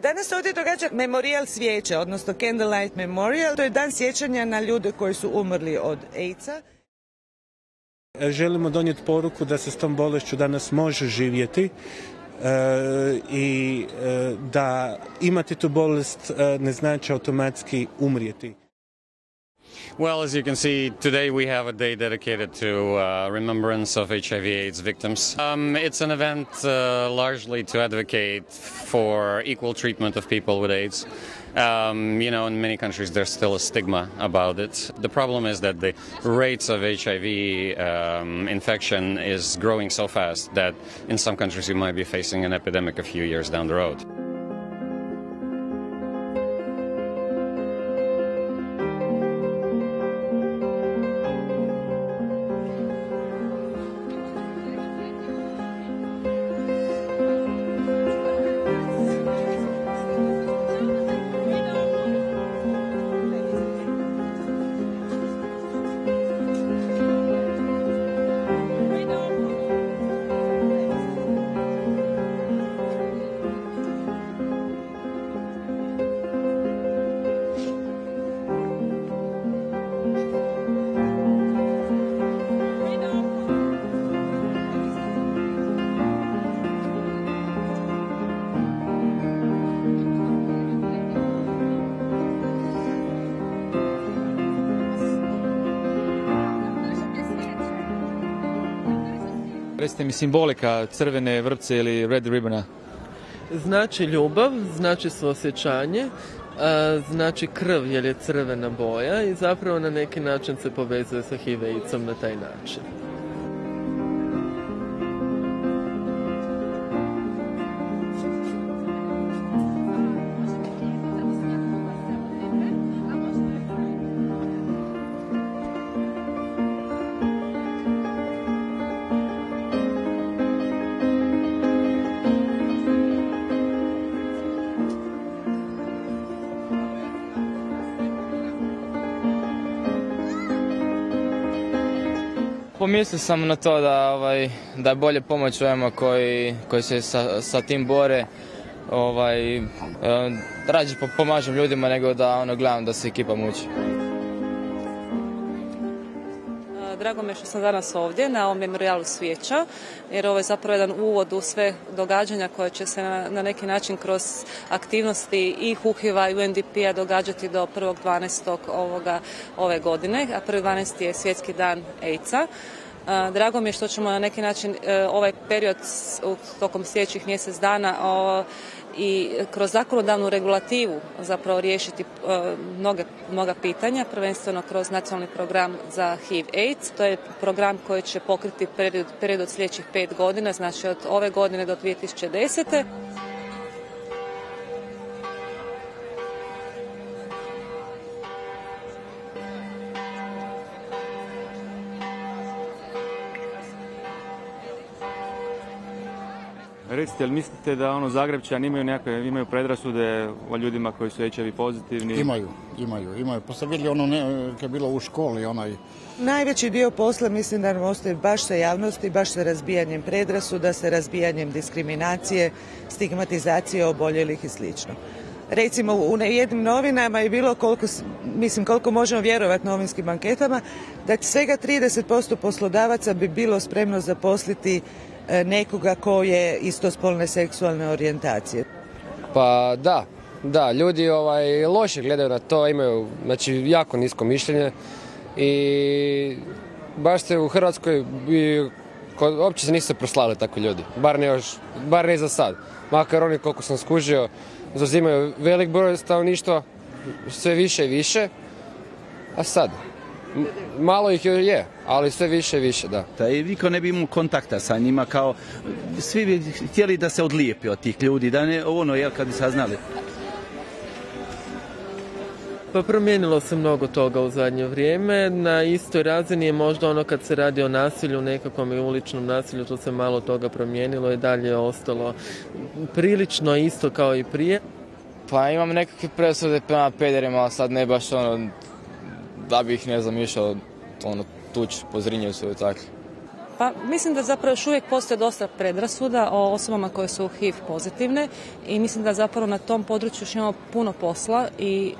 Danas se ovdje događa Memorial svijeće, odnosno Candlelight Memorial. To je dan sjećanja na ljude koji su umrli od AIDS-a. Želimo donijeti poruku da se s tom bolešću danas može živjeti i da imati tu bolest ne znači automatski umrijeti. Well, as you can see, today we have a day dedicated to remembrance of HIV/AIDS victims. It's an event largely to advocate for equal treatment of people with AIDS. You know, in many countries there's still a stigma about it. The problem is that the rates of HIV infection is growing so fast that in some countries you might be facing an epidemic a few years down the road. Recite mi simbolika crvene vrpce ili red ribbona. Znači ljubav, znači suosjećanje, znači krv jer je crvena boja i zapravo na neki način se povezuje sa HIV/AIDS-om na taj način. Pomislio sam na to da je bolje pomoć ovima koji se sa tim bore. Rađe pomažem ljudima nego da gledam da se ekipa muči. Drago mi je što sam danas ovdje na ovom memorijalu svijeća, jer ovo je zapravo jedan uvod u sve događanja koje će se na neki način kroz aktivnosti i HUHIV-a i UNDP-a događati do 1.12. ove godine, a 1.12. je svjetski dan AIDS-a. Drago mi je što ćemo na neki način ovaj period tokom sljedećih mjesec dana i kroz zakonodavnu regulativu zapravo riješiti mnoga pitanja, prvenstveno kroz nacionalni program za HIV/AIDS. To je program koji će pokriti period od sljedećih 5 godina, znači od ove godine do 2010. Recite, jel mislite da Zagrepčani imaju predrasude o ljudima koji su HIV pozitivni? Imaju. Pa ste vidjeli kad je bilo u školi Najveći dio posla mislim da nam ostaje baš sa javnosti, baš sa razbijanjem predrasuda, sa razbijanjem diskriminacije, stigmatizacije oboljelih i slično. Recimo u jednim novinama je bilo koliko možemo vjerovati novinskim anketama, da svega 30% poslodavaca bi bilo spremno zaposliti nekoga ko je istospolne seksualne orijentacije. Pa da, ljudi loše gledaju na to, imaju jako nisko mišljenje i baš se u Hrvatskoj uopće se nisu proslavili tako ljudi, bar ne za sad. Makar oni, koliko sam skužio, zauzimaju velik broj stanovništva, sve više i više, a sad malo ih je, ali sve više i više, da. I niko ne bi imao kontakta sa njima, kao svi bi htjeli da se odlijepi od tih ljudi, da ne kad bi saznali. Pa promijenilo se mnogo toga u zadnje vrijeme. Na istoj razini je možda kad se radi o nasilju, nekakvom i uličnom nasilju, tu se malo toga promijenilo i dalje je ostalo prilično isto kao i prije. Pa imam nekakve presude prema pederima, ali sad ne baš da bih, išao tući po Zrinjevcu i tako. Pa mislim da zapravo još uvijek postoje dosta predrasuda o osobama koje su HIV pozitivne i mislim da zapravo na tom području još imamo puno posla i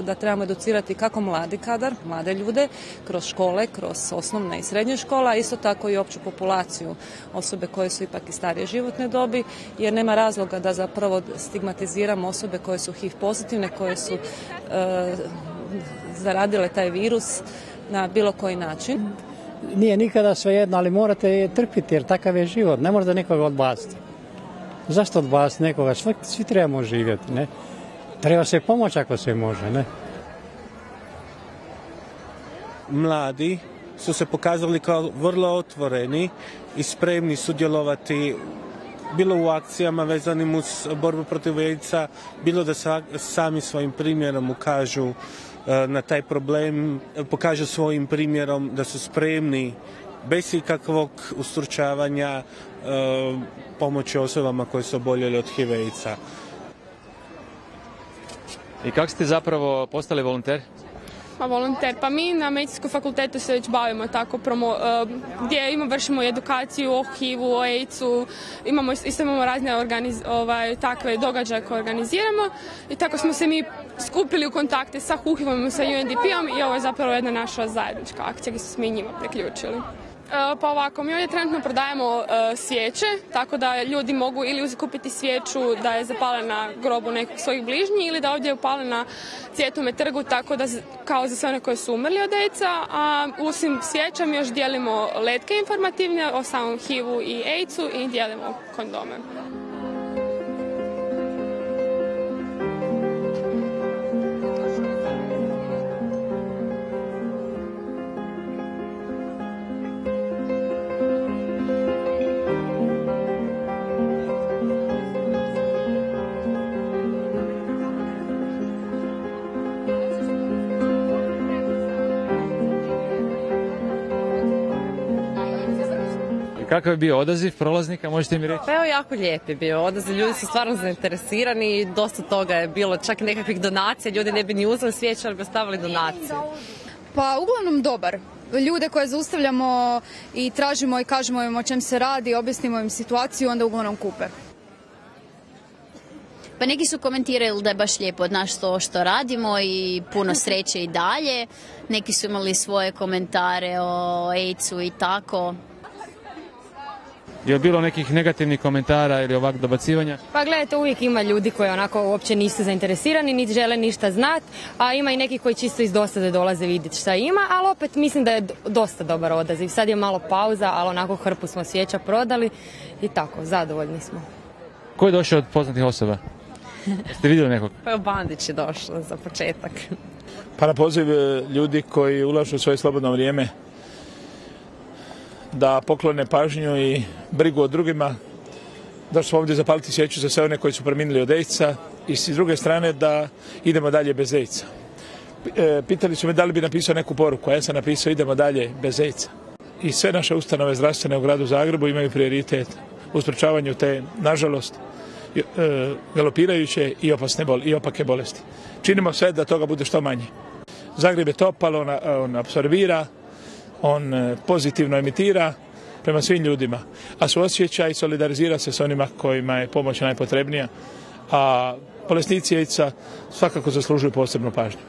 da trebamo educirati kako mladi kadar, mlade ljude, kroz škole, kroz osnovne i srednje škole, a isto tako i opću populaciju, osobe koje su ipak i starije životne dobi, jer nema razloga da zapravo stigmatiziramo osobe koje su HIV pozitivne, koje su zaradile taj virus na bilo koji način. Nije nikada svejedno, ali morate trpiti jer takav je život. Ne možete nikoga odbaciti. Zašto odbaciti nekoga? Svi trebamo živjeti, ne? Treba se pomoći ako se može, ne? Mladi su se pokazali kao vrlo otvoreni i spremni sudjelovati bilo u akcijama vezanim uz borbu protiv AIDS-a, bilo da sami svojim primjerom ukažu na taj problem, pokažu svojim primjerom da su spremni bez ikakvog ustručavanja pomoći osobama koje su oboljeli od HIV-a. I kako ste zapravo postali volonter? Volonter. Pa mi na Medicinskom fakultetu se već bavimo tako gdje vršimo edukaciju o HIV-u, o AIDS-u, imamo razne takve događaje koje organiziramo i tako smo se mi skupili u kontakte sa HIV-om i sa UNDP-om i ovo je zapravo jedna naša zajednička akcija gdje smo se mi njima priključili. Pa ovako, mi ovdje trenutno prodajemo svijeće, tako da ljudi mogu ili kupiti svijeću da je zapale na grobu nekog svojih bližnjih ili da ovdje je upale na Cvjetnome trgu, tako da kao za sve one koji su umrli od AIDS-a, a osim svijeća mi još dijelimo letke informativne o samom HIV-u i AIDS-u i dijelimo kondome. Kakav je bio odaziv prolaznika, možete mi reći? Pa evo, jako lijep je bio odaziv, ljudi su stvarno zainteresirani i dosta toga je bilo, čak nekakvih donacija, ljudi ne bi ni uzeli svijeće, ali bi ostavili donacije. Pa uglavnom dobar. Ljude koje zaustavljamo i tražimo i kažemo im o čem se radi, objasnimo im situaciju, onda uglavnom kupe. Pa neki su komentirali da je baš lijepo od nas to što radimo i puno sreće i dalje. Neki su imali svoje komentare o AIDS-u i tako. Je li bilo nekih negativnih komentara ili ovak dobacivanja? Pa gledajte, uvijek ima ljudi koji onako uopće nisu zainteresirani, niti žele ništa znati, a ima i neki koji čisto iz dosade dolaze vidjeti šta ima, ali opet mislim da je dosta dobar odaziv. Sad je malo pauza, ali onako hrpu smo svijeća prodali i tako, zadovoljni smo. Ko je došao od poznatih osoba? Jeste vidjeli nekog? Pa Bandić je došao za početak. Pa na poziv ljudi koji ulažu svoje slobodno vrijeme da poklone pažnju i brigu o drugima, da smo ovdje zapaliti svijeću za sve one koji su preminuli od AIDS-a i s druge strane da idemo dalje bez AIDS-a. Pitali su me da li bi napisao neku poruku, a ja sam napisao idemo dalje bez AIDS-a. I sve naše ustanove zdravstvene u gradu Zagrebu imaju prioritet u sprečavanju te, nažalost, galopirajuće i opake bolesti. Činimo sve da toga bude što manje. Zagreb je topal, on apsorbira, on pozitivno emitira prema svim ljudima, a suosjeća i solidarizira se s onima kojima je pomoć najpotrebnija, a bolesnici AIDS-a svakako zaslužuju posebnu pažnju.